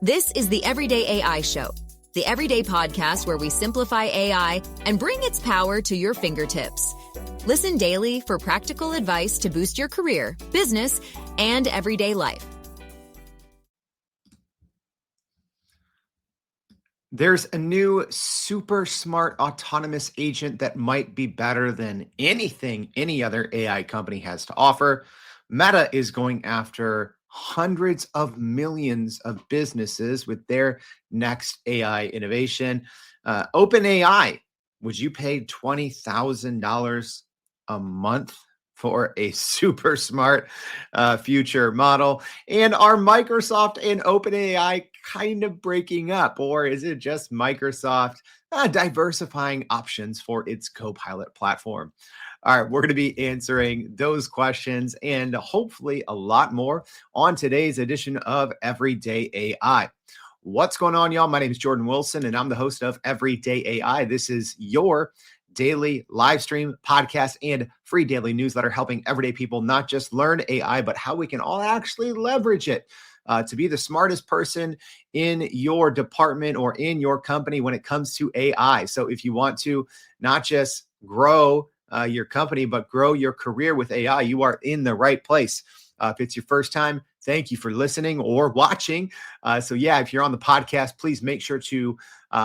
This is the Everyday AI Show, the everyday podcast where we simplify AI and bring its power to your fingertips. Listen daily for practical advice to boost your career, business, and everyday life. There's a new super smart autonomous agent that might be better than anything any other AI company has to offer. Meta is going after hundreds of millions of businesses with their next AI innovation. OpenAI, would you pay $20,000 a month for a super smart future model? And are Microsoft and OpenAI kind of breaking up, or is it just Microsoft diversifying options for its Copilot platform? All right, we're going to be answering those questions and hopefully a lot more on today's edition of Everyday AI. What's going on, y'all? My name is Jordan Wilson, and I'm the host of Everyday AI. This is your daily live stream, podcast, and free daily newsletter helping everyday people not just learn AI, but how we can all actually leverage it to be the smartest person in your department or in your company when it comes to AI. So if you want to not just grow your company, but grow your career with AI, you are in the right place. If it's your first time, thank you for listening or watching. So yeah, if you're on the podcast, please make sure to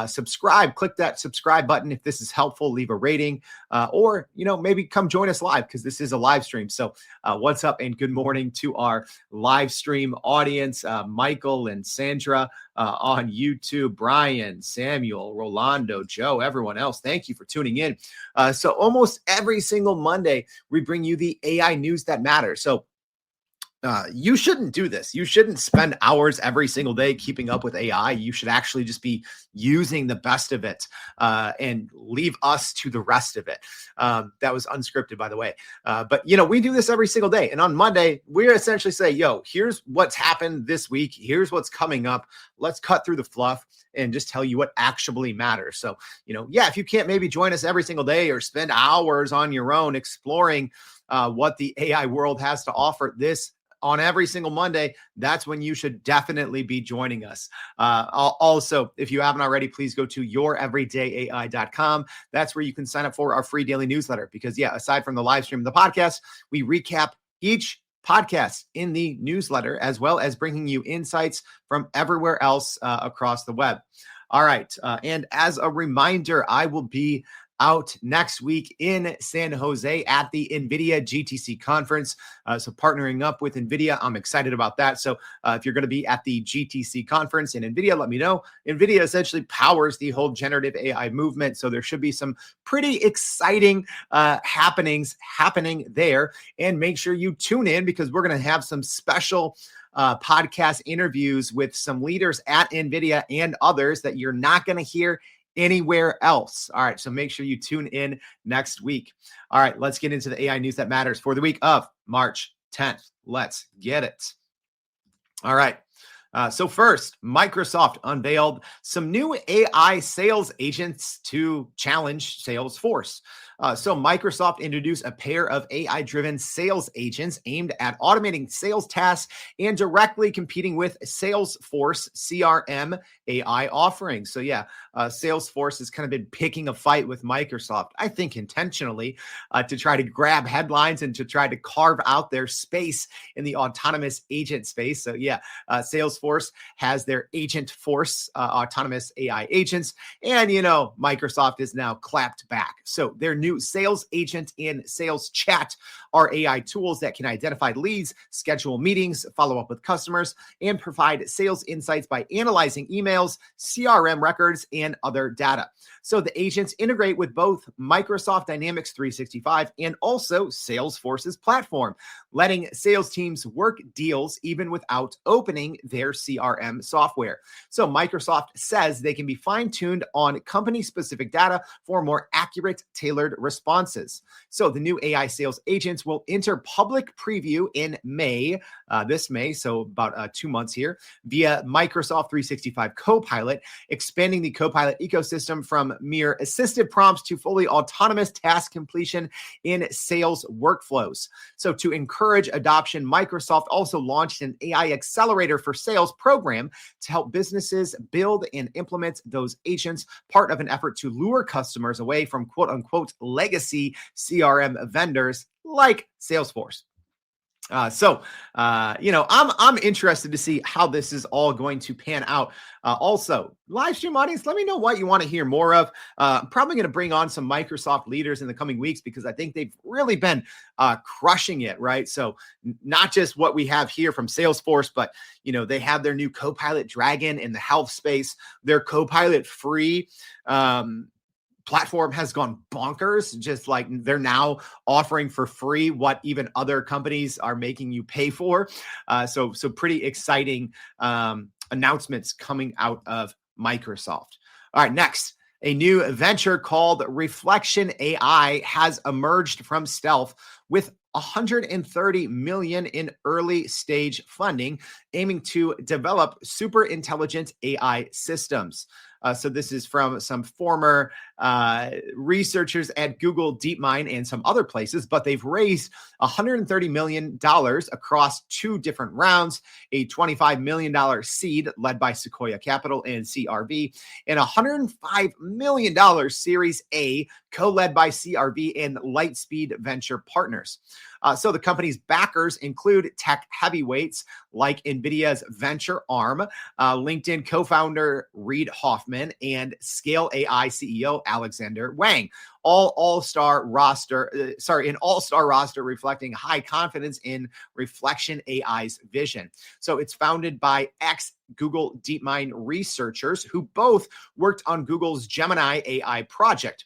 subscribe. Click that subscribe button if this is helpful. Leave a rating, or maybe come join us live because this is a live stream. So what's up and good morning to our live stream audience, Michael and Sandra on YouTube, Brian, Samuel, Rolando, Joe, everyone else. Thank you for tuning in. So almost every single Monday, we bring you the AI news that matters. So you shouldn't do this. You shouldn't spend hours every single day keeping up with AI. You should actually just be using the best of it and leave us to the rest of it. That was unscripted, by the way. But we do this every single day. And on Monday, we essentially say, here's what's happened this week. Here's what's coming up. Let's cut through the fluff and just tell you what actually matters. So, if you can't maybe join us every single day or spend hours on your own exploring what the AI world has to offer on every single Monday, that's when you should definitely be joining us. Also, if you haven't already, please go to youreverydayai.com. That's where you can sign up for our free daily newsletter. Because aside from the live stream of the podcast, we recap each podcast in the newsletter, as well as bringing you insights from everywhere else across the web. All right. And as a reminder, I will be out next week in San Jose at the NVIDIA GTC conference. So partnering up with NVIDIA, I'm excited about that. So if you're going to be at the GTC conference in NVIDIA, let me know. NVIDIA essentially powers the whole generative AI movement. So there should be some pretty exciting happenings happening there. And make sure you tune in because we're going to have some special podcast interviews with some leaders at NVIDIA and others that you're not going to hear anywhere else. All right. So make sure you tune in next week. All right. Let's get into the AI news that matters for the week of March 10th. Let's get it. All right. So first, Microsoft unveiled some new AI sales agents to challenge Salesforce. So Microsoft introduced a pair of AI-driven sales agents aimed at automating sales tasks and directly competing with Salesforce CRM AI offerings. So Salesforce has kind of been picking a fight with Microsoft, I think intentionally, to try to grab headlines and to try to carve out their space in the autonomous agent space. So Salesforce has their Agent Force autonomous AI agents, and Microsoft is now clapped back. So their new sales agent and sales chat are AI tools that can identify leads, schedule meetings, follow up with customers, and provide sales insights by analyzing emails, CRM records, and other data. So the agents integrate with both Microsoft Dynamics 365 and also Salesforce's platform, letting sales teams work deals even without opening their CRM software. So Microsoft says they can be fine-tuned on company-specific data for more accurate, tailored responses. So the new AI sales agents will enter public preview in May, this May, so about 2 months here, via Microsoft 365 Copilot, expanding the Copilot ecosystem from mere assistive prompts to fully autonomous task completion in sales workflows. So to encourage adoption, Microsoft also launched an AI accelerator for sales sales program to help businesses build and implement those agents, part of an effort to lure customers away from quote unquote legacy CRM vendors like Salesforce. I'm interested to see how this is all going to pan out. Also, live stream audience, let me know what you want to hear more of. I'm probably going to bring on some Microsoft leaders in the coming weeks because I think they've really been crushing it, right? So not just what we have here from Salesforce, but they have their new Copilot Dragon in the health space. Their Copilot free platform has gone bonkers. Just like they're now offering for free what even other companies are making you pay for. So pretty exciting announcements coming out of Microsoft. All right, next, a new venture called Reflection AI has emerged from stealth with 130 million in early stage funding, aiming to develop super intelligent AI systems. So this is from some former researchers at Google DeepMind and some other places, but they've raised $130 million across two different rounds, a $25 million seed led by Sequoia Capital and CRV, and $105 million Series A co-led by CRV and Lightspeed Venture Partners. So the company's backers include tech heavyweights like NVIDIA's venture arm, LinkedIn co-founder Reid Hoffman, and Scale AI CEO Alexander Wang. An all-star roster reflecting high confidence in Reflection AI's vision. So it's founded by ex-Google DeepMind researchers who both worked on Google's Gemini AI project,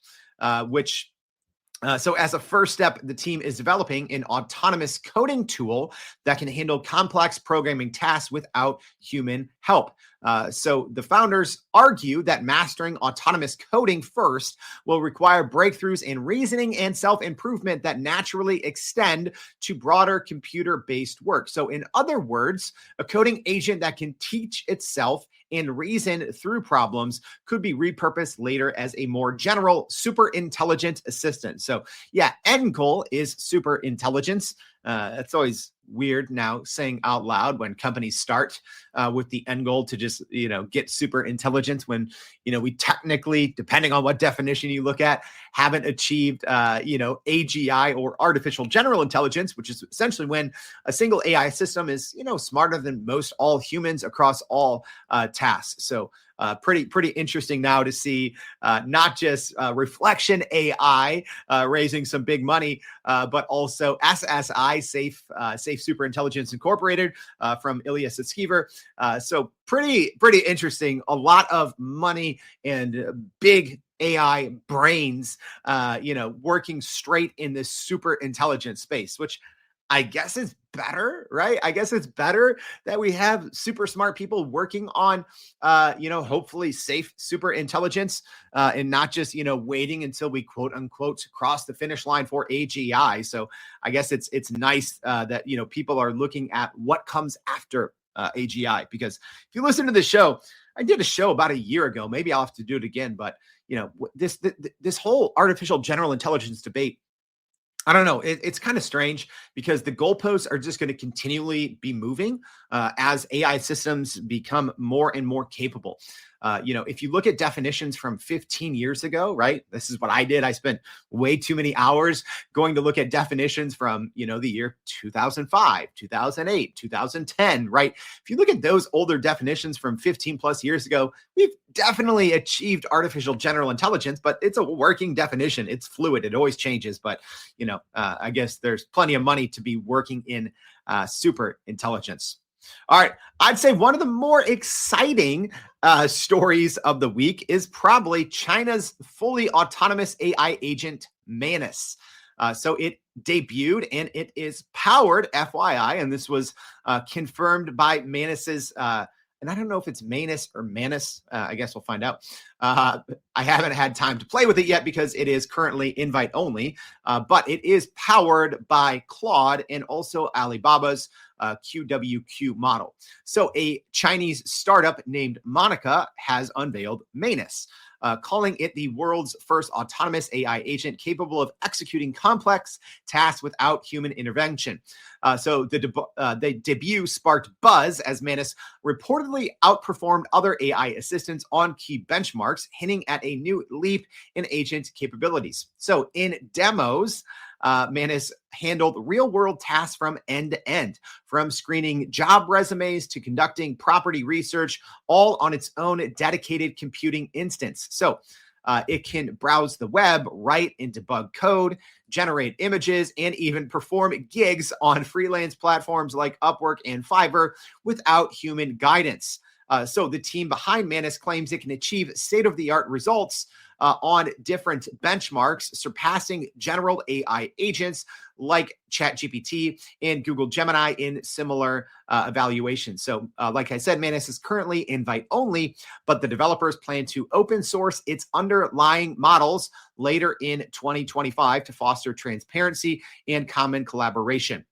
So as a first step, the team is developing an autonomous coding tool that can handle complex programming tasks without human help. So the founders argue that mastering autonomous coding first will require breakthroughs in reasoning and self-improvement that naturally extend to broader computer-based work. So in other words, a coding agent that can teach itself and reason through problems could be repurposed later as a more general super intelligent assistant. So yeah, end goal is super intelligence. That's always weird now saying out loud when companies start with the end goal to just, get super intelligence when, we technically, depending on what definition you look at, haven't achieved, AGI or artificial general intelligence, which is essentially when a single AI system is, smarter than most all humans across all tasks. So pretty interesting now to see not just Reflection AI raising some big money, but also SSI, Safe Superintelligence Incorporated from Ilya Sutskever. So pretty interesting. A lot of money and big AI brains, working straight in this super intelligent space, which I guess is better, right? I guess it's better that we have super smart people working on, hopefully safe super intelligence and not just, waiting until we quote unquote cross the finish line for AGI. So I guess it's nice that, people are looking at what comes after AGI, because if you listen to the show, I did a show about a year ago, maybe I'll have to do it again, but this whole artificial general intelligence debate, I don't know. It's kind of strange because the goalposts are just going to continually be moving as AI systems become more and more capable. If you look at definitions from 15 years ago, right? This is what I did. I spent way too many hours going to look at definitions from, the year 2005, 2008, 2010, right? If you look at those older definitions from 15 plus years ago, we've definitely achieved artificial general intelligence, but it's a working definition. It's fluid. It always changes. But, I guess there's plenty of money to be working in super intelligence. All right. I'd say one of the more exciting stories of the week is probably China's fully autonomous AI agent, Manus. So it debuted and it is powered, FYI, and this was confirmed by Manus's and I don't know if it's Manus or Manus. I guess we'll find out. I haven't had time to play with it yet because it is currently invite only, but it is powered by Claude and also Alibaba's QWQ model. So a Chinese startup named Monica has unveiled Manus, calling it the world's first autonomous AI agent capable of executing complex tasks without human intervention. The debut sparked buzz as Manus reportedly outperformed other AI assistants on key benchmarks, hinting at a new leap in agent capabilities. So in demos, Manus handled real-world tasks from end to end, from screening job resumes to conducting property research, all on its own dedicated computing instance. So it can browse the web, write and debug code, generate images, and even perform gigs on freelance platforms like Upwork and Fiverr without human guidance. So the team behind Manus claims it can achieve state-of-the-art results on different benchmarks, surpassing general AI agents like ChatGPT and Google Gemini in similar evaluations. So like I said, Manus is currently invite only, but the developers plan to open source its underlying models later in 2025 to foster transparency and common collaboration.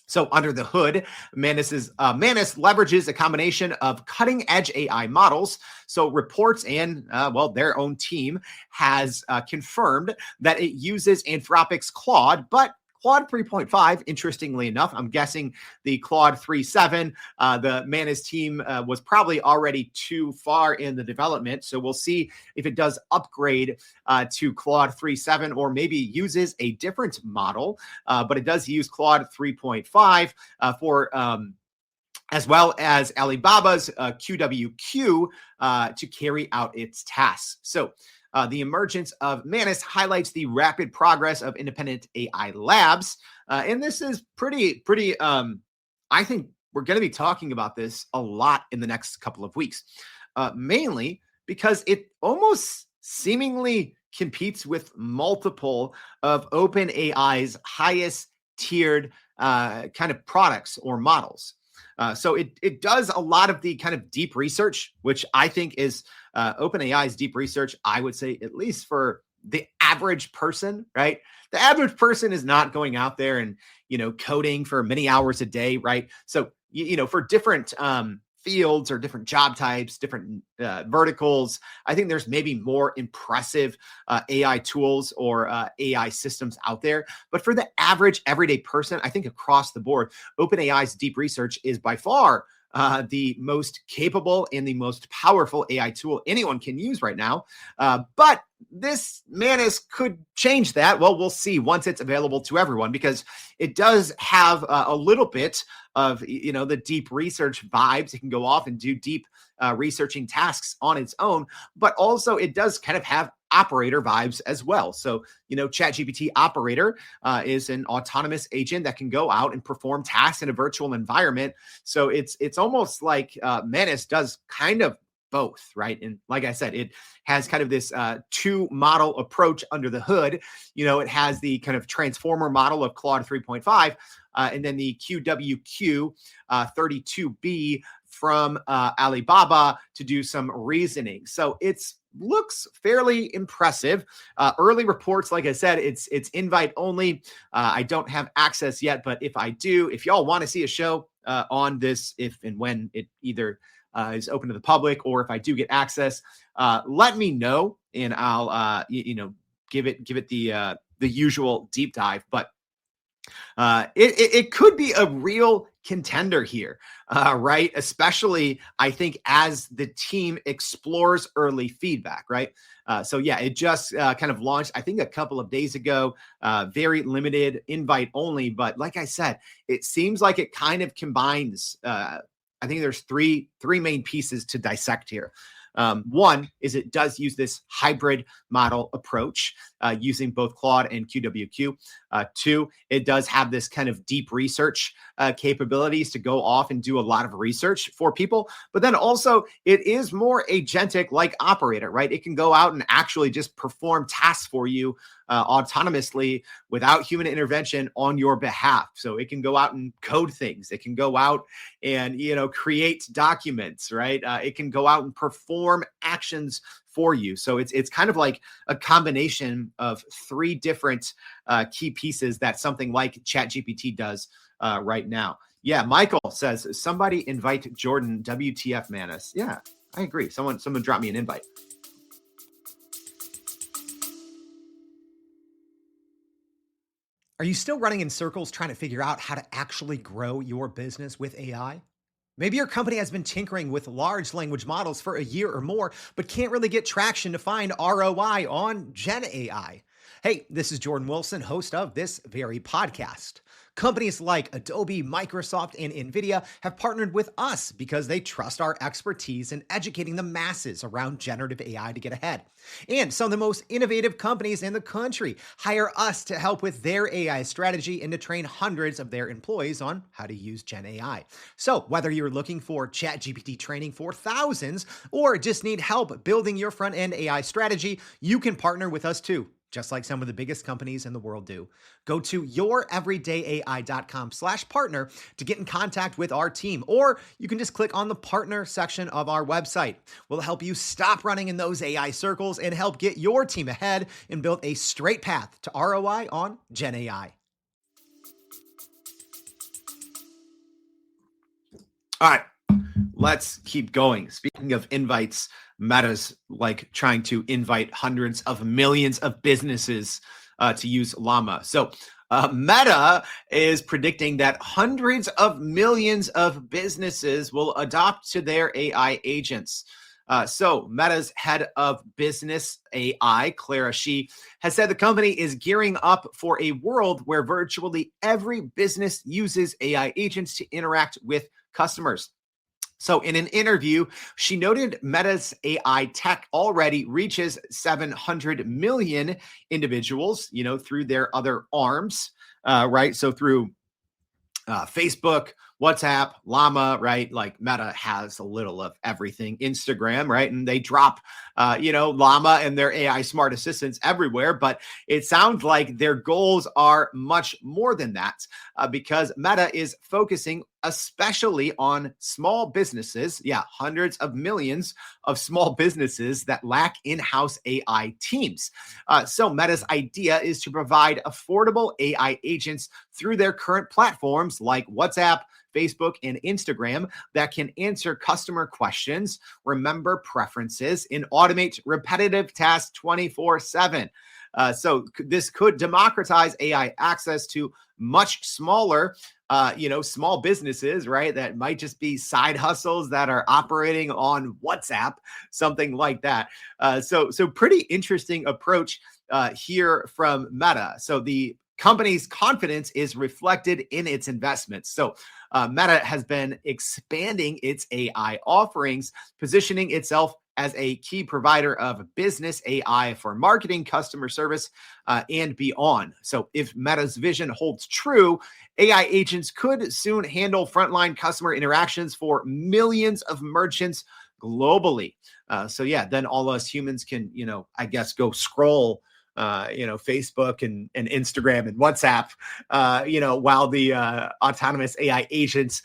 So under the hood, Manus leverages a combination of cutting-edge AI models. So reports and, their own team has confirmed that it uses Anthropic's Claude, but Claude 3.5, interestingly enough, I'm guessing the Claude 3.7, the Manus team was probably already too far in the development. So we'll see if it does upgrade to Claude 3.7 or maybe uses a different model. But it does use Claude 3.5 as well as Alibaba's QWQ to carry out its tasks. So the emergence of Manus highlights the rapid progress of independent AI labs. And this is pretty, I think we're going to be talking about this a lot in the next couple of weeks, mainly because it almost seemingly competes with multiple of OpenAI's highest tiered kind of products or models. So it does a lot of the kind of deep research, which I think is OpenAI's deep research, I would say, at least for the average person, right? The average person is not going out there and, coding for many hours a day, right? So, for different fields or different job types, different verticals, I think there's maybe more impressive AI tools or AI systems out there. But for the average everyday person, I think across the board, OpenAI's deep research is by far the most capable and the most powerful AI tool anyone can use right now. But this Manus could change that. Well, we'll see once it's available to everyone, because it does have a little bit of, the deep research vibes. It can go off and do deep researching tasks on its own, but also it does kind of have operator vibes as well. So, ChatGPT operator is an autonomous agent that can go out and perform tasks in a virtual environment. So it's almost like Manus does kind of both, right? And like I said, it has kind of this two model approach under the hood. It has the kind of transformer model of Claude 3.5 and then the QWQ 32B from Alibaba to do some reasoning. So it's looks fairly impressive. Early reports, like I said, it's invite only. I don't have access yet, but if y'all want to see a show on this, if and when it either is open to the public, or if I do get access, let me know and I'll give it the usual deep dive. But it could be a real contender here, right? Especially, I think, as the team explores early feedback, right? So yeah, it just kind of launched, I think, a couple of days ago, very limited, invite only. But like I said, it seems like it kind of combines, I think there's three main pieces to dissect here. One is it does use this hybrid model approach using both Claude and QWQ. Two, it does have this kind of deep research capabilities to go off and do a lot of research for people. But then also it is more agentic like operator, right? It can go out and actually just perform tasks for you autonomously without human intervention on your behalf. So it can go out and code things. It can go out and, create documents, right? It can go out and perform actions for you. So it's kind of like a combination of three different key pieces that something like ChatGPT does right now. Yeah, Michael says, somebody invite Jordan, WTF Manus. Yeah, I agree. Someone drop me an invite. Are Are you still running in circles trying to figure out how to actually grow your business with AI? Maybe your company has been tinkering with large language models for a year or more, but can't really get traction to find ROI on Gen AI. Hey, this is Jordan Wilson, host of this very podcast. Companies like Adobe, Microsoft, and NVIDIA have partnered with us because they trust our expertise in educating the masses around generative AI to get ahead. And some of the most innovative companies in the country hire us to help with their AI strategy and to train hundreds of their employees on how to use Gen AI. So whether you're looking for ChatGPT training for thousands or just need help building your front-end AI strategy, you can partner with us too, just like some of the biggest companies in the world do. Go to youreverydayai.com/partner to get in contact with our team, or you can just click on the partner section of our website. We'll help you stop running in those AI circles and help get your team ahead and build a straight path to ROI on Gen AI. All right, let's keep going. Speaking of invites, Meta's like trying to invite hundreds of millions of businesses to use Llama. So Meta is predicting that hundreds of millions of businesses will adopt to their AI agents. So Meta's head of business AI, Clara Shih, has said the company is gearing up for a world where virtually every business uses AI agents to interact with customers. So in an interview, she noted Meta's AI tech already reaches 700 million individuals, through their other arms, right? So through Facebook, WhatsApp, Llama, right? Like Meta has a little of everything. Instagram, right? And they drop, Llama and their AI smart assistants everywhere. But it sounds like their goals are much more than that because Meta is focusing especially on small businesses. Yeah, hundreds of millions of small businesses that lack in-house AI teams. So Meta's idea is to provide affordable AI agents through their current platforms like WhatsApp, Facebook, and Instagram that can answer customer questions, remember preferences, and automate repetitive tasks 24/7. So this could democratize AI access to much smaller, small businesses, right? That might just be side hustles that are operating on WhatsApp, something like that. So pretty interesting approach here from Meta. So the company's confidence is reflected in its investments. So Meta has been expanding its AI offerings, positioning itself as a key provider of business AI for marketing, customer service, and beyond. So if Meta's vision holds true, AI agents could soon handle frontline customer interactions for millions of merchants globally. Then all us humans can, go scroll Facebook and Instagram and WhatsApp, while the autonomous AI agents,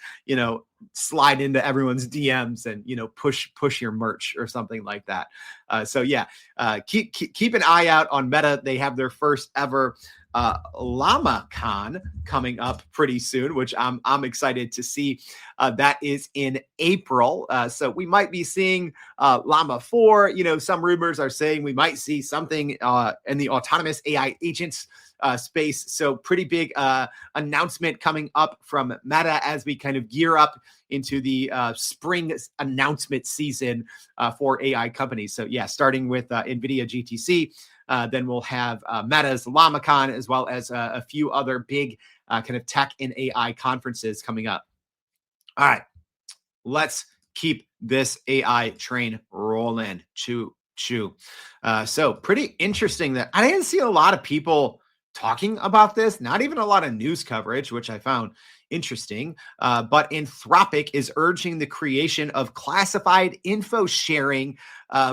slide into everyone's DMs and, push your merch or something like that. Keep an eye out on Meta. They have their first ever LlamaCon coming up pretty soon, which I'm excited to see. That is in April. So we might be seeing Llama 4. Some rumors are saying we might see something in the autonomous AI agents space. So pretty big announcement coming up from Meta as we kind of gear up into the spring announcement season for AI companies. So starting with NVIDIA GTC, then we'll have Meta's LlamaCon, as well as a few other big kind of tech and AI conferences coming up. All right, let's keep this AI train rolling. Choo. So pretty interesting that I didn't see a lot of people talking about this, not even a lot of news coverage, which I found interesting. But Anthropic is urging the creation of classified info sharing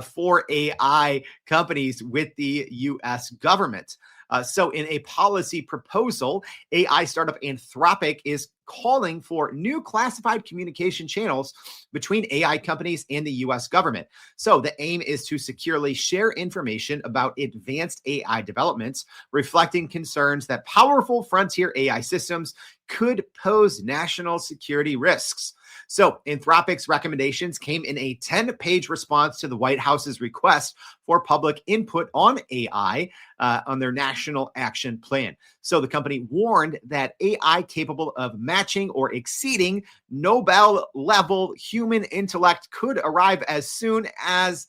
for AI companies with the US government. So in a policy proposal, AI startup Anthropic is calling for new classified communication channels between AI companies and the US government. So the aim is to securely share information about advanced AI developments, reflecting concerns that powerful frontier AI systems could pose national security risks. So Anthropic's recommendations came in a 10-page response to the White House's request for public input on AI on their national action plan. So the company warned that AI capable of matching or exceeding Nobel-level human intellect could arrive as soon as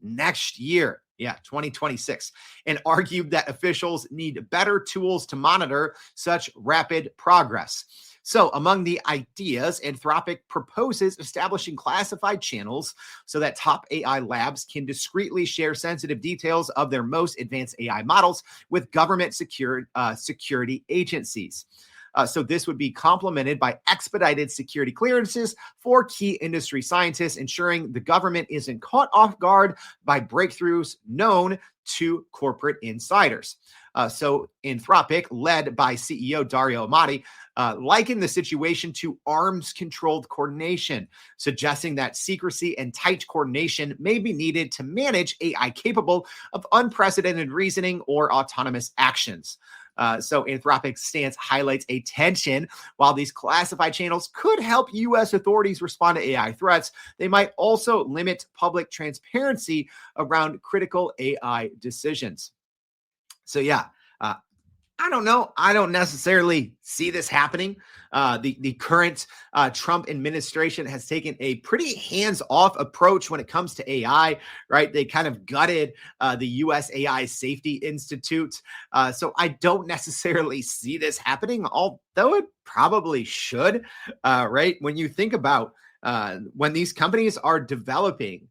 next year. Yeah, 2026, and argued that officials need better tools to monitor such rapid progress. So, among the ideas, Anthropic proposes establishing classified channels so that top AI labs can discreetly share sensitive details of their most advanced AI models with government security agencies. So this would be complemented by expedited security clearances for key industry scientists, ensuring the government isn't caught off guard by breakthroughs known to corporate insiders. So Anthropic, led by CEO Dario Amati, likened the situation to arms-controlled coordination, suggesting that secrecy and tight coordination may be needed to manage AI capable of unprecedented reasoning or autonomous actions. So Anthropic's stance highlights a tension. While these classified channels could help U.S. authorities respond to AI threats, they might also limit public transparency around critical AI decisions. So yeah, I don't know. I don't necessarily see this happening. The current Trump administration has taken a pretty hands-off approach when it comes to AI, right? They kind of gutted the U.S. AI Safety Institute. So I don't necessarily see this happening, although it probably should, right? When you think about when these companies are developing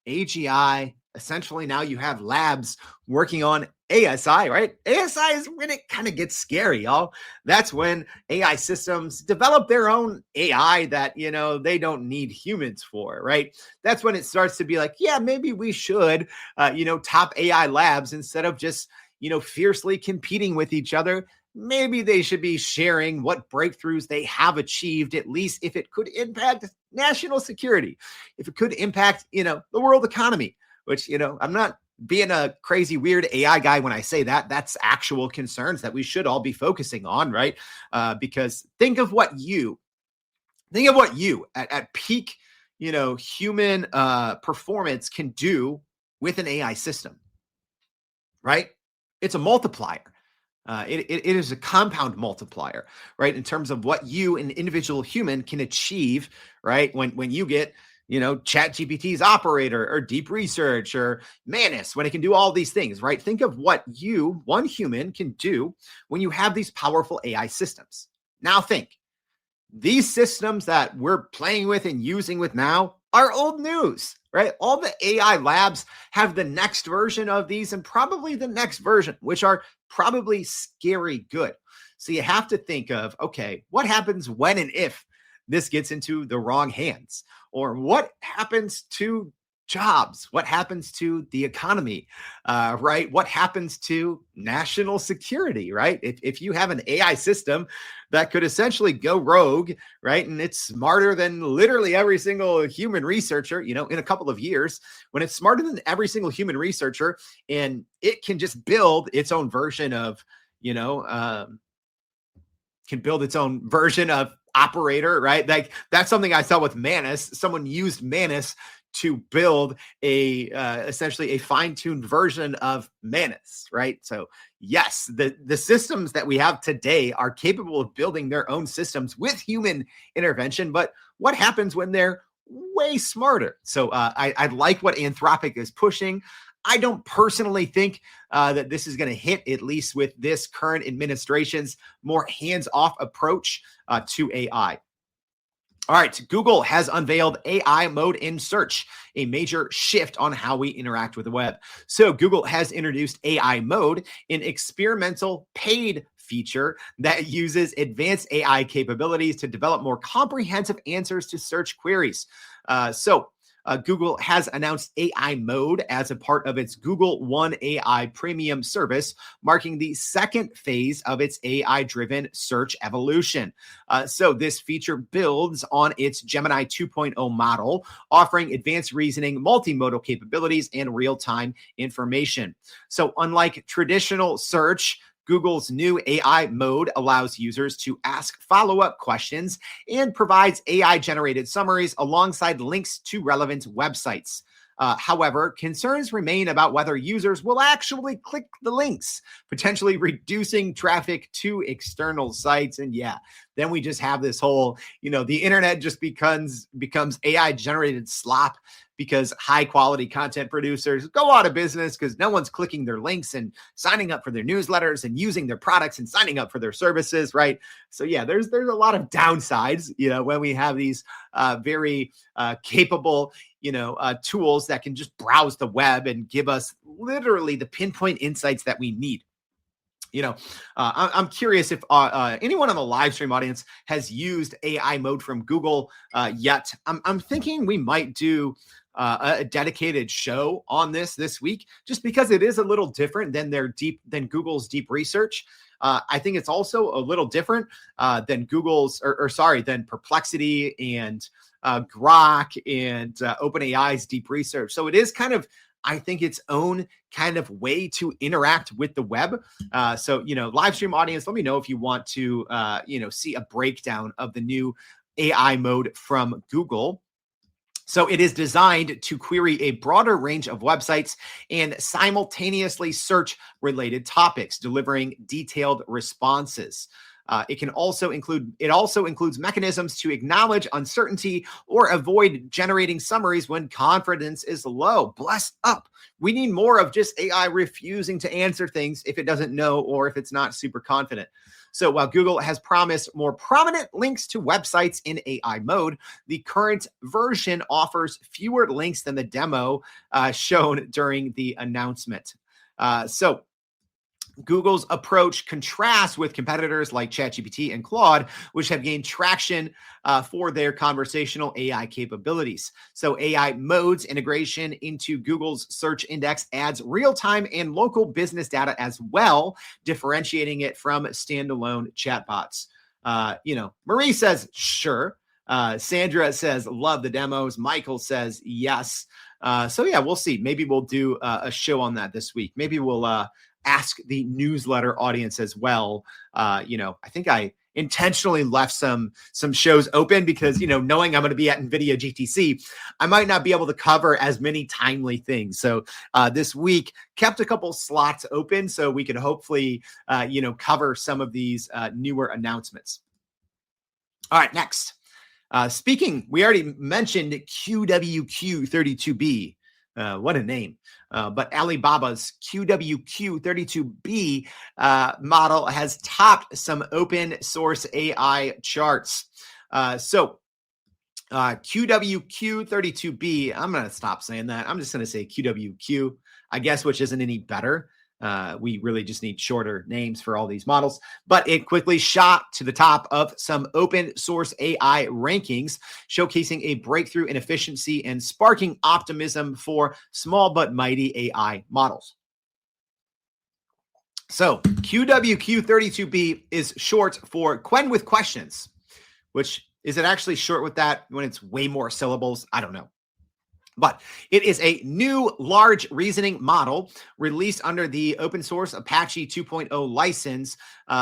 AGI, essentially now you have labs working on ASI, right? ASI is when it kind of gets scary, y'all. That's when AI systems develop their own AI that, they don't need humans for, right? That's when it starts to be like, yeah, maybe we should, top AI labs instead of just, fiercely competing with each other. Maybe they should be sharing what breakthroughs they have achieved, at least if it could impact national security, if it could impact, the world economy, which, I'm not being a crazy, weird AI guy when I say that. That's actual concerns that we should all be focusing on, right? Because think of what you at peak, human performance can do with an AI system, right? It's a multiplier. It is a compound multiplier, right? In terms of what you, an individual human, can achieve, right? When you get, ChatGPT's operator or deep research or Manus, when it can do all these things, right? Think of what you, one human, can do when you have these powerful AI systems. Now think, these systems that we're playing with and using with now are old news, right? All the AI labs have the next version of these and probably the next version, which are probably scary good. So you have to think of, okay, what happens when and if this gets into the wrong hands? Or what happens to jobs? What happens to the economy, right? What happens to national security, right? If you have an AI system that could essentially go rogue, right? And it's smarter than literally every single human researcher, in a couple of years, when it's smarter than every single human researcher and it can just build its own version of, operator, right? Like that's something I saw with Manus. Someone used Manus to build essentially a fine-tuned version of Manus, right? So yes, the systems that we have today are capable of building their own systems with human intervention, but what happens when they're way smarter? So I like what Anthropic is pushing. I don't personally think that this is going to hit, at least with this current administration's more hands-off approach to AI. All right, Google has unveiled AI mode in search, a major shift on how we interact with the web. So Google has introduced AI mode, an experimental paid feature that uses advanced AI capabilities to develop more comprehensive answers to search queries. Google has announced AI mode as a part of its Google One AI premium service, marking the second phase of its AI-driven search evolution. So this feature builds on its Gemini 2.0 model, offering advanced reasoning, multimodal capabilities, and real-time information. So unlike traditional search, Google's new AI mode allows users to ask follow-up questions and provides AI-generated summaries alongside links to relevant websites. However, concerns remain about whether users will actually click the links, potentially reducing traffic to external sites. And yeah, then we just have this whole, the internet just becomes AI generated slop because high quality content producers go out of business because no one's clicking their links and signing up for their newsletters and using their products and signing up for their services, right? So yeah, there's a lot of downsides, when we have these very capable tools that can just browse the web and give us literally the pinpoint insights that we need. I'm curious if anyone on the live stream audience has used AI mode from Google yet. I'm thinking we might do a dedicated show on this week, just because it is a little different than than Google's deep research. I think it's also a little different than than Perplexity and Grok and OpenAI's deep research. So it is kind of, I think, its own kind of way to interact with the web. So, live stream audience, let me know if you want to, see a breakdown of the new AI mode from Google. So it is designed to query a broader range of websites and simultaneously search related topics, delivering detailed responses. It also includes mechanisms to acknowledge uncertainty or avoid generating summaries when confidence is low. Bless up. We need more of just AI refusing to answer things if it doesn't know or if it's not super confident. So while Google has promised more prominent links to websites in AI mode, the current version offers fewer links than the demo shown during the announcement. So Google's approach contrasts with competitors like ChatGPT and Claude, which have gained traction for their conversational AI capabilities. So AI mode's integration into Google's search index adds real-time and local business data as well, differentiating it from standalone chatbots. Marie says, sure. Sandra says, love the demos. Michael says, yes. So yeah, we'll see. Maybe we'll do a show on that this week. Maybe we'll ask the newsletter audience as well. I think I intentionally left some shows open because, knowing I'm going to be at NVIDIA GTC, I might not be able to cover as many timely things. So this week kept a couple slots open so we could hopefully, cover some of these newer announcements. All right, next. We already mentioned QWQ32B. What a name. But Alibaba's QWQ32B model has topped some open source AI charts. So QWQ32B, I'm going to stop saying that. I'm just going to say QWQ, I guess, which isn't any better. We really just need shorter names for all these models, but it quickly shot to the top of some open source AI rankings, showcasing a breakthrough in efficiency and sparking optimism for small but mighty AI models. So QWQ32B is short for Quen with questions, which is it actually short with that when it's way more syllables? I don't know. But it is a new large reasoning model released under the open source Apache 2.0 license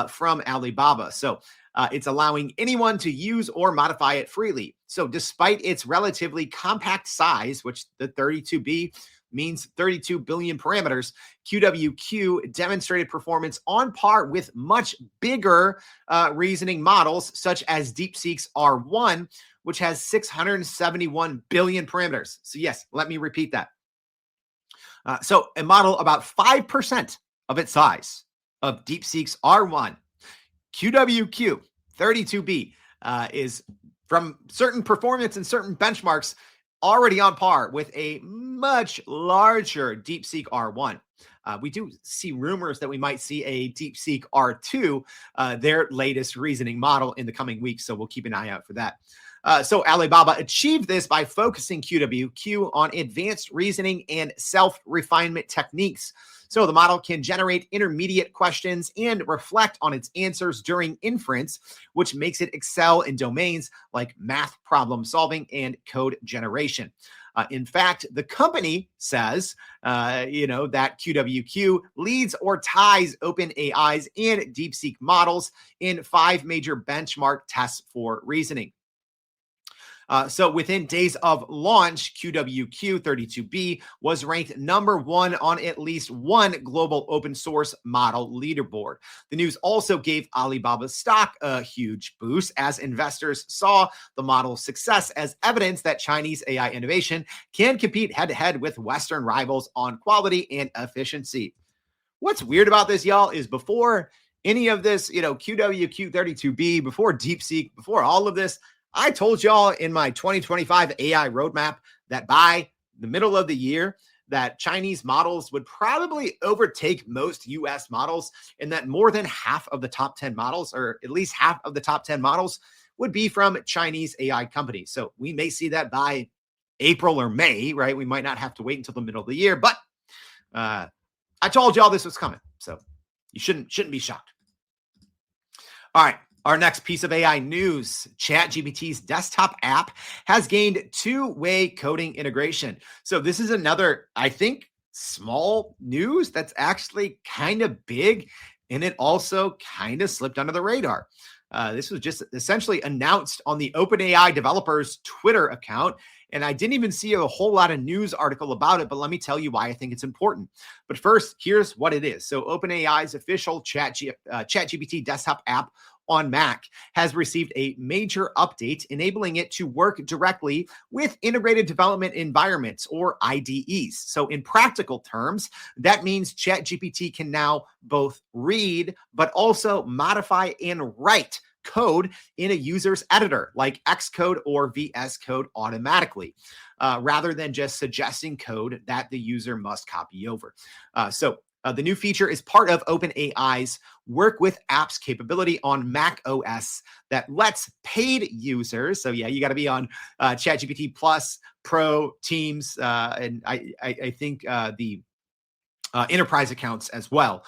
from Alibaba. So it's allowing anyone to use or modify it freely. So despite its relatively compact size, which the 32B means 32 billion parameters, QWQ demonstrated performance on par with much bigger reasoning models such as DeepSeek's R1, which has 671 billion parameters. So yes, let me repeat that. So a model about 5% of its size of DeepSeek's R1, QWQ 32B is, from certain performance and certain benchmarks, already on par with a much larger DeepSeek R1. We do see rumors that we might see a DeepSeek R2, their latest reasoning model, in the coming weeks. So we'll keep an eye out for that. So Alibaba achieved this by focusing QWQ on advanced reasoning and self-refinement techniques. So the model can generate intermediate questions and reflect on its answers during inference, which makes it excel in domains like math problem solving and code generation. In fact, the company says, that QWQ leads or ties OpenAI's and DeepSeek models in 5 major benchmark tests for reasoning. So within days of launch, QWQ32B was ranked number 1 on at least one global open source model leaderboard. The news also gave Alibaba's stock a huge boost as investors saw the model's success as evidence that Chinese AI innovation can compete head-to-head with Western rivals on quality and efficiency. What's weird about this, y'all, is before any of this, QWQ32B, before DeepSeek, before all of this, I told y'all in my 2025 AI roadmap that by the middle of the year, that Chinese models would probably overtake most US models, and that more than half of the top 10 models, or at least half of the top 10 models, would be from Chinese AI companies. So we may see that by April or May, right? We might not have to wait until the middle of the year, but I told y'all this was coming, so you shouldn't be shocked. All right. Our next piece of AI news, ChatGPT's desktop app has gained two-way coding integration. So this is another, I think, small news that's actually kind of big, and it also kind of slipped under the radar. This was just essentially announced on the OpenAI developers' Twitter account, and I didn't even see a whole lot of news article about it, but let me tell you why I think it's important. But first, here's what it is. So OpenAI's official ChatGPT desktop app on Mac has received a major update, enabling it to work directly with integrated development environments, or IDEs. So in practical terms, that means ChatGPT can now both read, but also modify and write code in a user's editor like Xcode or VS Code automatically, rather than just suggesting code that the user must copy over. The new feature is part of OpenAI's Work with Apps capability on Mac OS that lets paid users, so yeah, you got to be on ChatGPT Plus, Pro, Teams, and I think the enterprise accounts as well.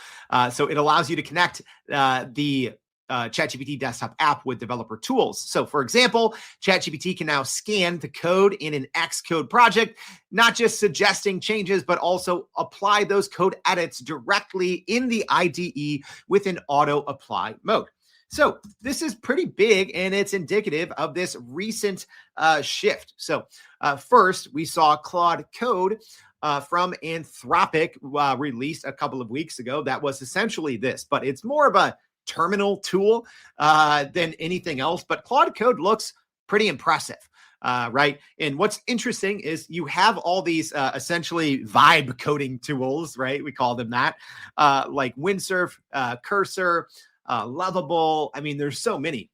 So it allows you to connect the ChatGPT desktop app with developer tools. So for example, ChatGPT can now scan the code in an Xcode project, not just suggesting changes, but also apply those code edits directly in the IDE with an auto apply mode. So this is pretty big, and it's indicative of this recent shift. So first, we saw Claude Code from Anthropic released a couple of weeks ago. That was essentially this, but it's more of a terminal tool than anything else. But Claude Code looks pretty impressive, right? And what's interesting is you have all these essentially vibe coding tools, right? We call them that, like Windsurf, Cursor, Lovable. I mean, there's so many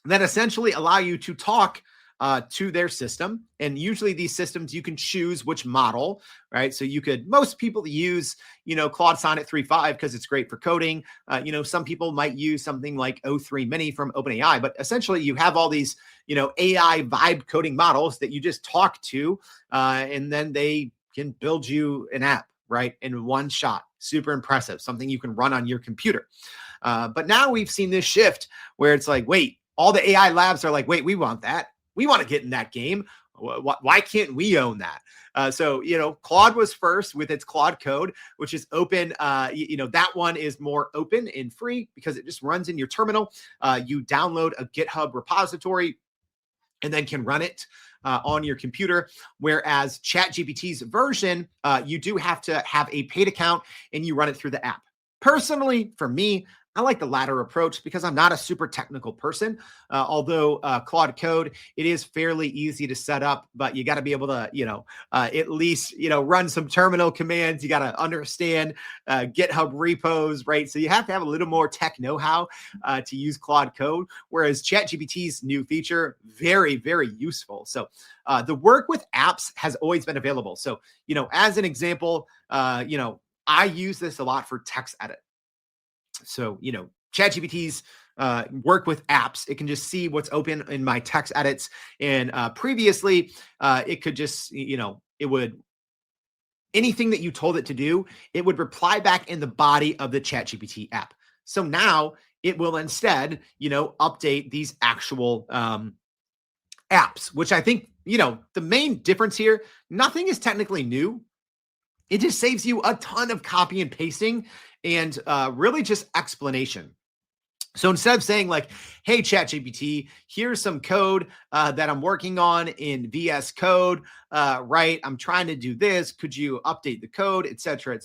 that essentially allow you to talk to their system. And usually these systems, you can choose which model, right? So most people use, Claude Sonnet 3.5 because it's great for coding. Some people might use something like O3 Mini from OpenAI, but essentially you have all these, AI vibe coding models that you just talk to, and then they can build you an app, right? In one shot. Super impressive. Something you can run on your computer. But now we've seen this shift where it's like, wait, all the AI labs are like, wait, we want that. We want to get in that game. Why can't we own that? Claude was first with its Claude Code, which is open. That one is more open and free because it just runs in your terminal. You download a GitHub repository and then can run it on your computer. Whereas ChatGPT's version, you do have to have a paid account and you run it through the app. Personally, for me, I like the latter approach because I'm not a super technical person. Although Claude Code, it is fairly easy to set up, but you got to be able to, at least, run some terminal commands. You got to understand GitHub repos, right? So you have to have a little more tech know-how to use Claude Code, whereas ChatGPT's new feature, very, very useful. So the work with apps has always been available. So, as an example, I use this a lot for text edit. So, ChatGPT's work with apps, it can just see what's open in my text edits. And previously, it could just, it would, anything that you told it to do, it would reply back in the body of the ChatGPT app. So now it will instead, update these actual apps, which I think, the main difference here, nothing is technically new. It just saves you a ton of copy and pasting and really just explanation. So instead of saying like, hey, ChatGPT, here's some code that I'm working on in VS Code, right? I'm trying to do this. Could you update the code, et cetera,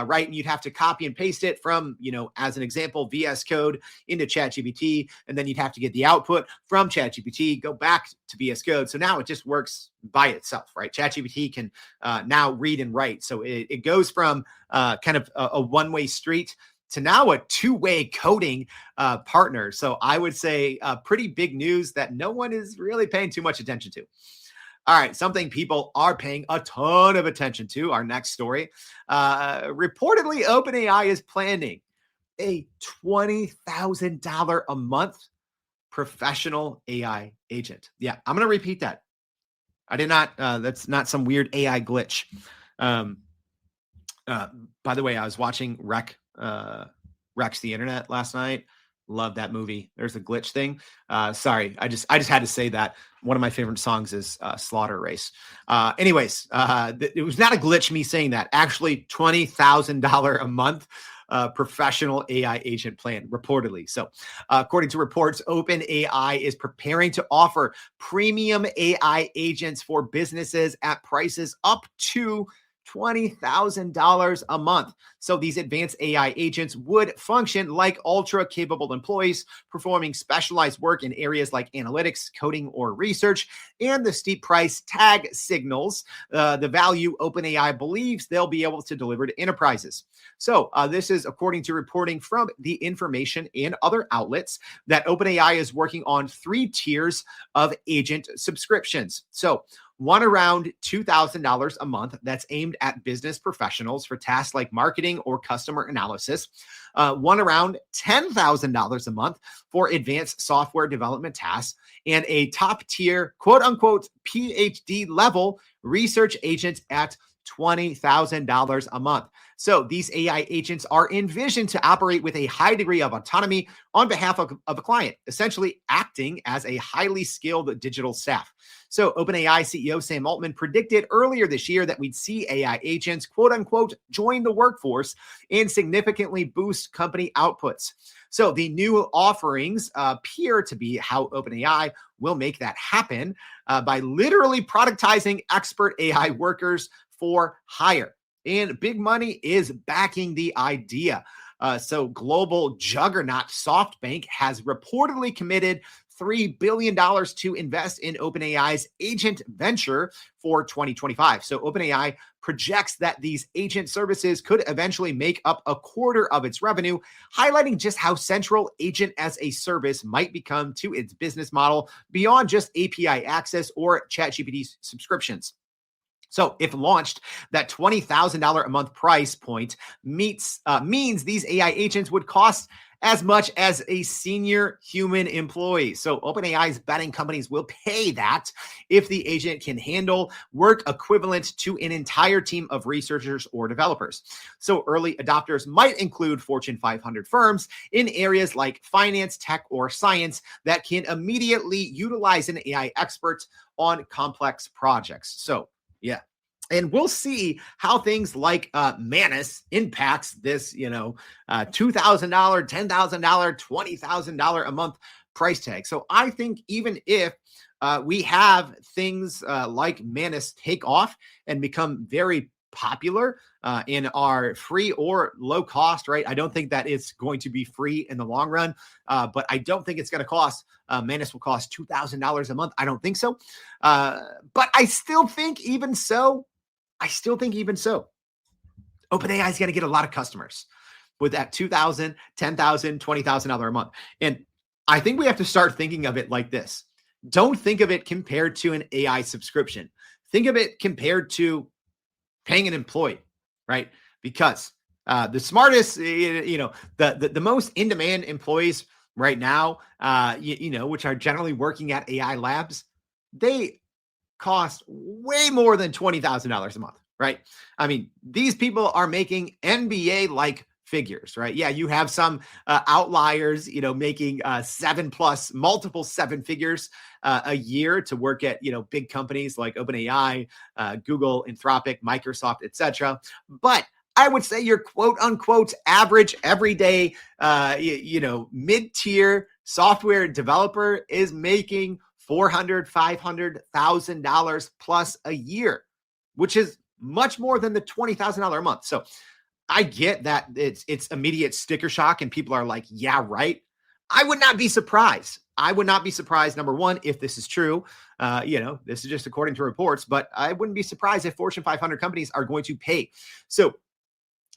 right? And you'd have to copy and paste it from, as an example, VS Code into ChatGPT. And then you'd have to get the output from ChatGPT, go back to VS Code. So now it just works by itself, right? ChatGPT can now read and write. So it goes from kind of a one-way street to now a two-way coding partner. So I would say pretty big news that no one is really paying too much attention to. All right, something people are paying a ton of attention to, our next story. Reportedly, OpenAI is planning a $20,000 a month professional AI agent. Yeah, I'm going to repeat that. I did not, that's not some weird AI glitch. By the way, I was watching Rex the Internet last night. Love that movie. There's a glitch thing. Sorry, I just had to say that. One of my favorite songs is Slaughter Race. Anyways, it was not a glitch me saying that. Actually, $20,000 a month professional AI agent plan, reportedly. So according to reports, OpenAI is preparing to offer premium AI agents for businesses at prices up to $20,000 a month. So these advanced AI agents would function like ultra capable employees performing specialized work in areas like analytics, coding, or research. And the steep price tag signals the value OpenAI believes they'll be able to deliver to enterprises. So this is according to reporting from The Information and other outlets that OpenAI is working on 3 tiers of agent subscriptions. So one around $2,000 a month that's aimed at business professionals for tasks like marketing or customer analysis. One around $10,000 a month for advanced software development tasks, and a top tier, quote unquote, PhD level research agent at $20,000 a month. So these AI agents are envisioned to operate with a high degree of autonomy on behalf of a client, essentially acting as a highly skilled digital staff. So OpenAI CEO Sam Altman predicted earlier this year that we'd see AI agents, quote unquote, join the workforce and significantly boost company outputs. So the new offerings appear to be how OpenAI will make that happen by literally productizing expert AI workers for hire. And big money is backing the idea. So global juggernaut SoftBank has reportedly committed $3 billion to invest in OpenAI's agent venture for 2025. So OpenAI projects that these agent services could eventually make up a quarter of its revenue, highlighting just how central agent as a service might become to its business model beyond just API access or ChatGPT subscriptions. So if launched, that $20,000 a month price point means these AI agents would cost as much as a senior human employee. So OpenAI's betting companies will pay that if the agent can handle work equivalent to an entire team of researchers or developers. So early adopters might include Fortune 500 firms in areas like finance, tech, or science that can immediately utilize an AI expert on complex projects. So yeah. And we'll see how things like Manus impacts this, $2,000, $10,000, $20,000 a month price tag. So I think even if we have things like Manus take off and become very popular in our free or low cost, right? I don't think that it's going to be free in the long run, but I don't think it's going to cost, Manus will cost $2,000 a month. I don't think so. But I still think even so, OpenAI is going to get a lot of customers with that $2,000, $10,000, $20,000 a month. And I think we have to start thinking of it like this. Don't think of it compared to an AI subscription. Think of it compared to paying an employee, right? Because the smartest, the most in-demand employees right now, which are generally working at AI labs, they cost way more than $20,000 a month, right? I mean, these people are making NBA-like figures, right? Yeah, you have some outliers, making multiple seven figures a year to work at, big companies like OpenAI, Google, Anthropic, Microsoft, etc. But I would say your quote unquote average everyday, mid-tier software developer is making $400,000, $500,000 plus a year, which is much more than the $20,000 a month. So I get that it's immediate sticker shock and people are like, yeah, right. I would not be surprised. I would not be surprised, number one, if this is true. This is just according to reports, but I wouldn't be surprised if Fortune 500 companies are going to pay. So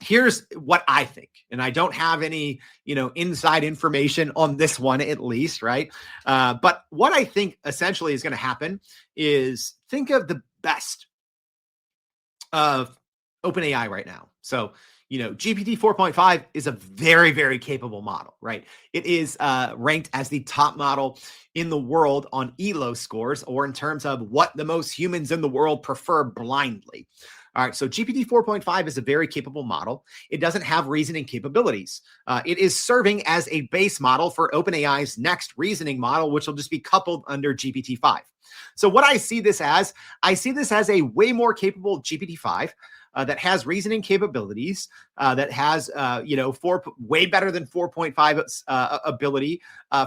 here's what I think, and I don't have any, inside information on this one, at least, right? But what I think essentially is going to happen is think of the best of OpenAI right now. So, GPT 4.5 is a very, very capable model, right? It is ranked as the top model in the world on ELO scores, or in terms of what the most humans in the world prefer blindly. All right, so GPT 4.5 is a very capable model. It doesn't have reasoning capabilities. It is serving as a base model for OpenAI's next reasoning model, which will just be coupled under GPT-5. So what I see this as a way more capable GPT-5 that has reasoning capabilities, that has, way better than 4.5 ability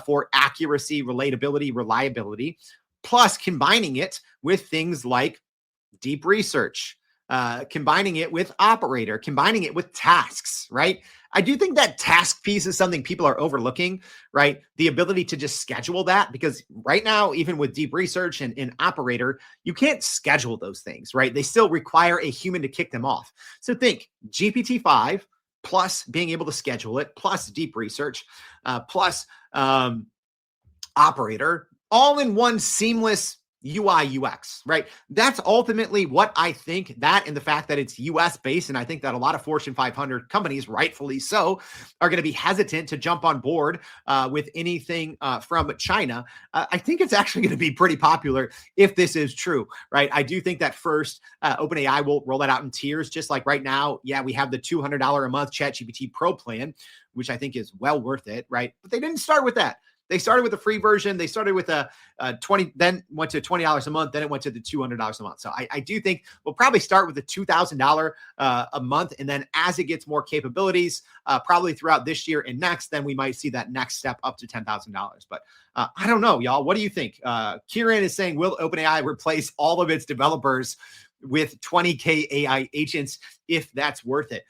for accuracy, relatability, reliability, plus combining it with things like deep research, combining it with operator, combining it with tasks, right? I do think that task piece is something people are overlooking, right? The ability to just schedule that, because right now, even with deep research and operator, you can't schedule those things, right? They still require a human to kick them off. So think GPT-5 plus being able to schedule it, plus deep research, plus operator, all in one seamless UI UX, right? That's ultimately what I think, that and the fact that it's US based. And I think that a lot of Fortune 500 companies, rightfully so, are going to be hesitant to jump on board with anything from China. I think it's actually going to be pretty popular if this is true, right? I do think that first OpenAI will roll that out in tiers, just like right now. Yeah, we have the $200 a month ChatGPT Pro plan, which I think is well worth it, right? But they didn't start with that. They started with a free version. They started with a 20, then went to $20 a month. Then it went to the $200 a month. So I do think we'll probably start with the $2,000 a month. And then as it gets more capabilities, probably throughout this year and next, then we might see that next step up to $10,000. But I don't know, y'all. What do you think? Kieran is saying, will OpenAI replace all of its developers with 20K AI agents if that's worth it?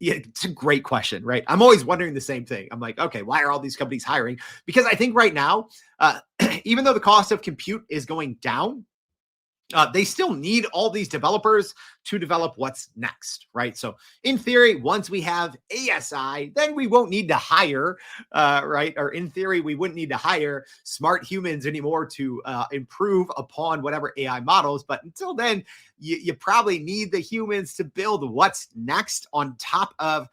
Yeah, it's a great question, right? I'm always wondering the same thing. I'm like, okay, why are all these companies hiring? Because I think right now, even though the cost of compute is going down, they still need all these developers to develop what's next, right? So in theory, once we have ASI, then we won't need to hire, right? Or in theory, we wouldn't need to hire smart humans anymore to improve upon whatever AI models. But until then, you probably need the humans to build what's next on top of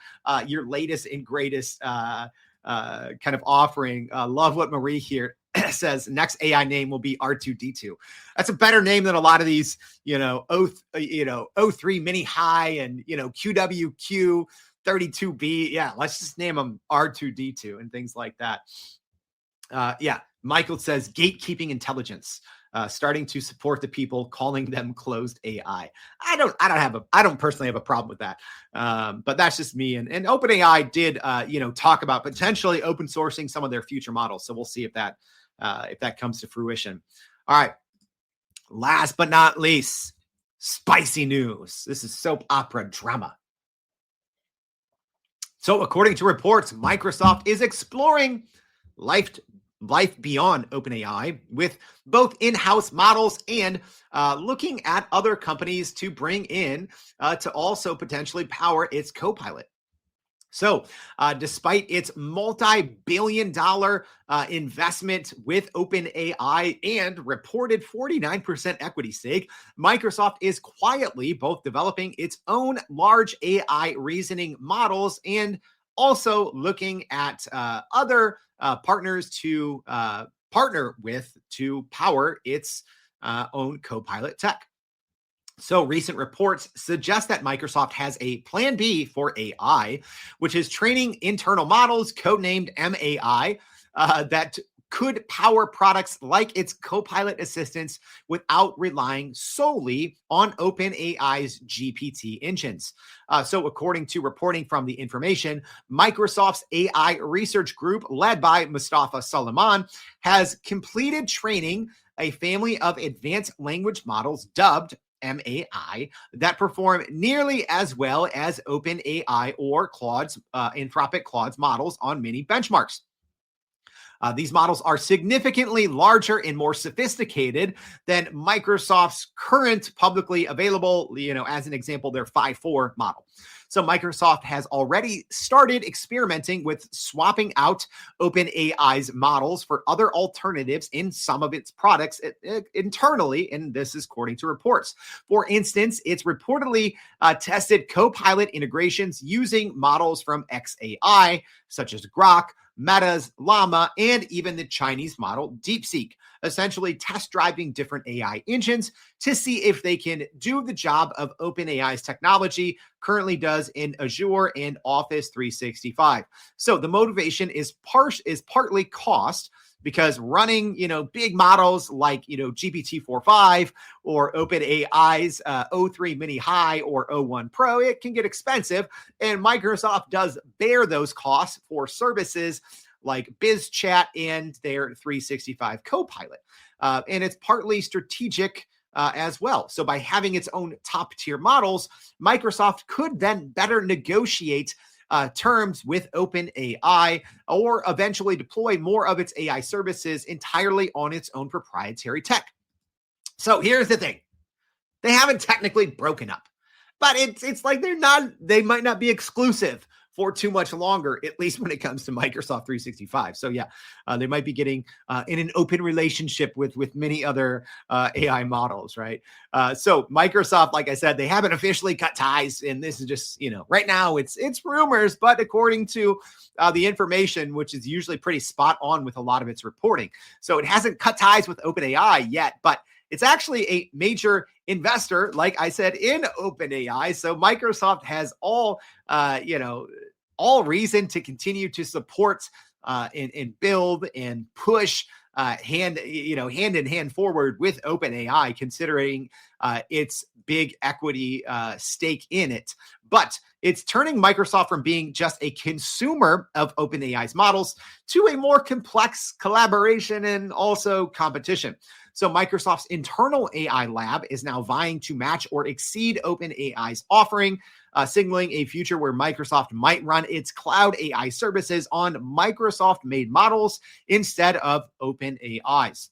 your latest and greatest kind of offering. Love what Marie here says. Next AI name will be R2D2. That's a better name than a lot of these, O3 mini high and, QWQ 32B. Yeah, let's just name them R2D2 and things like that. Michael says gatekeeping intelligence, starting to support the people, calling them closed AI. I don't personally have a problem with that. But that's just me. And OpenAI did, talk about potentially open sourcing some of their future models. So we'll see if that comes to fruition. All right. Last but not least, spicy news. This is soap opera drama. So according to reports, Microsoft is exploring life beyond OpenAI with both in-house models and looking at other companies to bring in to also potentially power its Copilot. So despite its multi-billion-dollar investment with OpenAI and reported 49% equity stake, Microsoft is quietly both developing its own large AI reasoning models and also looking at other partners to partner with to power its own Copilot tech. So recent reports suggest that Microsoft has a plan B for AI, which is training internal models, codenamed MAI, that could power products like its Copilot assistants without relying solely on OpenAI's GPT engines. So, according to reporting from The Information, Microsoft's AI research group, led by Mustafa Suleiman, has completed training a family of advanced language models dubbed MAI that perform nearly as well as OpenAI or Anthropic Claude's models on many benchmarks. These models are significantly larger and more sophisticated than Microsoft's current publicly available, as an example, their 5.4 model. So Microsoft has already started experimenting with swapping out OpenAI's models for other alternatives in some of its products internally, and this is according to reports. For instance, it's reportedly tested Copilot integrations using models from XAI, such as Grok, Meta's Llama, and even the Chinese model DeepSeek, essentially test driving different AI engines to see if they can do the job of OpenAI's technology currently does in Azure and Office 365. So the motivation is partly cost, because running, big models like, GPT 4.5 or OpenAI's O3 Mini High or O1 Pro, it can get expensive. And Microsoft does bear those costs for services like BizChat and their 365 Copilot. And it's partly strategic as well. So by having its own top tier models, Microsoft could then better negotiate terms with OpenAI, or eventually deploy more of its AI services entirely on its own proprietary tech. So here's the thing. They haven't technically broken up, but it's like they might not be exclusive for too much longer, at least when it comes to Microsoft 365. So yeah, they might be getting in an open relationship with many other AI models, right? So Microsoft, like I said, they haven't officially cut ties, and this is just, right now it's rumors, but according to The Information, which is usually pretty spot on with a lot of its reporting. So it hasn't cut ties with OpenAI yet, but it's actually a major investor, like I said, in OpenAI. So Microsoft has all reason to continue to support and build and push hand in hand forward with OpenAI, considering its big equity stake in it. But it's turning Microsoft from being just a consumer of OpenAI's models to a more complex collaboration and also competition. So Microsoft's internal AI lab is now vying to match or exceed OpenAI's offering, signaling a future where Microsoft might run its cloud AI services on Microsoft-made models instead of OpenAI's.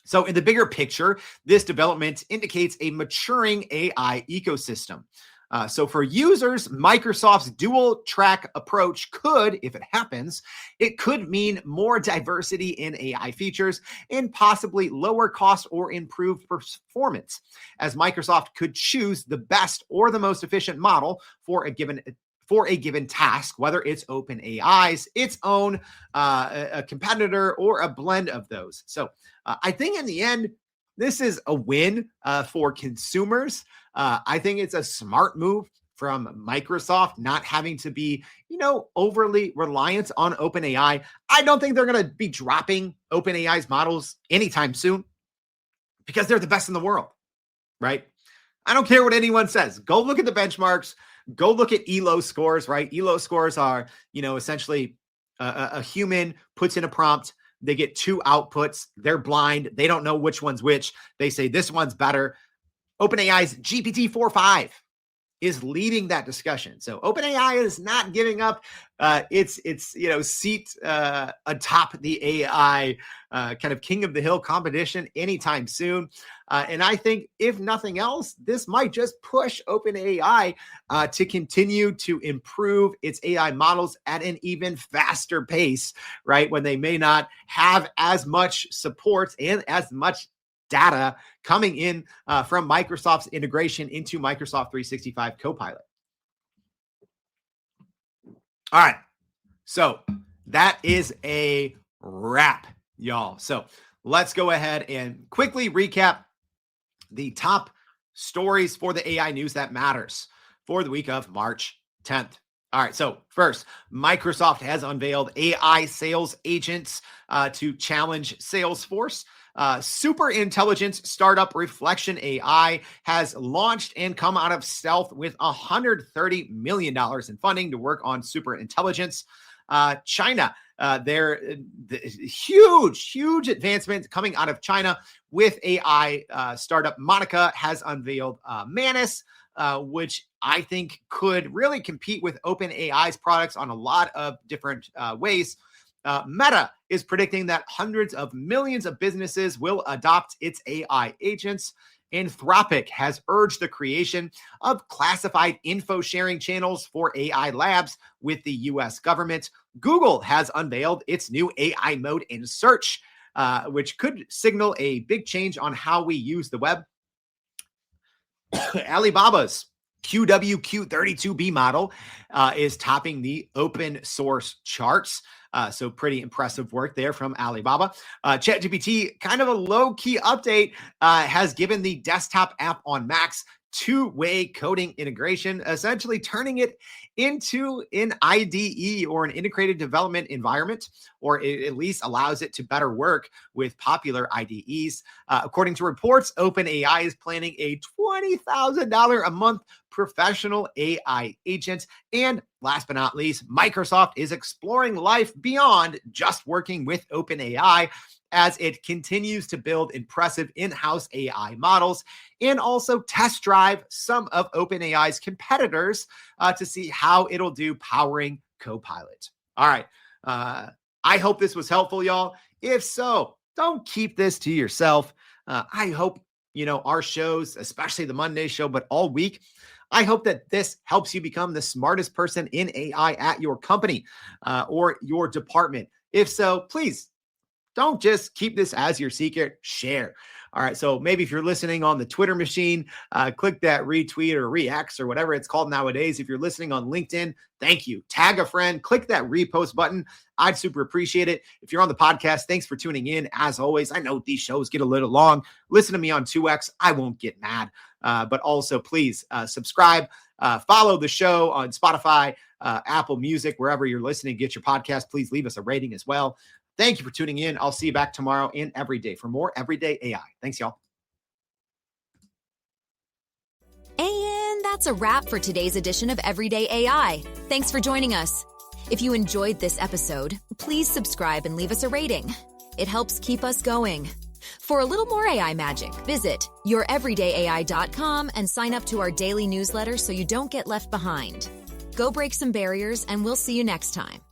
So in the bigger picture, this development indicates a maturing AI ecosystem. So for users, Microsoft's dual track approach could, if it happens, it could mean more diversity in AI features and possibly lower cost or improved performance, as Microsoft could choose the best or the most efficient model for a given task, whether it's OpenAI's, its own a competitor, or a blend of those. So I think in the end, this is a win for consumers. I think it's a smart move from Microsoft, not having to be, overly reliant on OpenAI. I don't think they're going to be dropping OpenAI's models anytime soon, because they're the best in the world, right? I don't care what anyone says. Go look at the benchmarks. Go look at ELO scores, right? ELO scores are, essentially a human puts in a prompt. They get two outputs. They're blind. They don't know which one's which. They say this one's better. OpenAI's GPT 4.5 is leading that discussion. So OpenAI is not giving up its seat atop the AI kind of king of the hill competition anytime soon. And I think, if nothing else, this might just push OpenAI to continue to improve its AI models at an even faster pace, right? When they may not have as much support and as much data coming in from Microsoft's integration into Microsoft 365 Copilot. All right. So that is a wrap, y'all. So let's go ahead and quickly recap the top stories for the AI news that matters for the week of March 10th. All right, so first, Microsoft has unveiled AI sales agents to challenge Salesforce. Superintelligence startup Reflection AI has launched and come out of stealth with $130 million in funding to work on superintelligence. China, huge advancement coming out of China with AI startup Monica has unveiled Manus, which I think could really compete with OpenAI's products on a lot of different ways. Meta is predicting that hundreds of millions of businesses will adopt its AI agents. Anthropic has urged the creation of classified info sharing channels for AI labs with the US government. Google has unveiled its new AI mode in search, which could signal a big change on how we use the web. Alibaba's QWQ32B model is topping the open source charts. So pretty impressive work there from Alibaba. ChatGPT, kind of a low-key update, has given the desktop app on Macs two-way coding integration, essentially turning it into an IDE or an integrated development environment, or it at least allows it to better work with popular IDEs. According to reports, OpenAI is planning a $20,000 a month professional AI agent. And last but not least, Microsoft is exploring life beyond just working with OpenAI as it continues to build impressive in-house AI models and also test drive some of OpenAI's competitors to see how it'll do powering Copilot. All right. I hope this was helpful, y'all. If so, don't keep this to yourself. I hope, our shows, especially the Monday show, but all week, I hope that this helps you become the smartest person in AI at your company or your department. If so, please don't just keep this as your secret, share. All right, so maybe if you're listening on the Twitter machine, click that retweet or re-X or whatever it's called nowadays. If you're listening on LinkedIn, thank you. Tag a friend, click that repost button. I'd super appreciate it. If you're on the podcast, thanks for tuning in. As always, I know these shows get a little long. Listen to me on 2X. I won't get mad. But also, please subscribe, follow the show on Spotify, Apple Music, wherever you're listening, get your podcast. Please leave us a rating as well. Thank you for tuning in. I'll see you back tomorrow and every day for more Everyday AI. Thanks, y'all. And that's a wrap for today's edition of Everyday AI. Thanks for joining us. If you enjoyed this episode, please subscribe and leave us a rating. It helps keep us going. For a little more AI magic, visit youreverydayai.com and sign up to our daily newsletter so you don't get left behind. Go break some barriers, and we'll see you next time.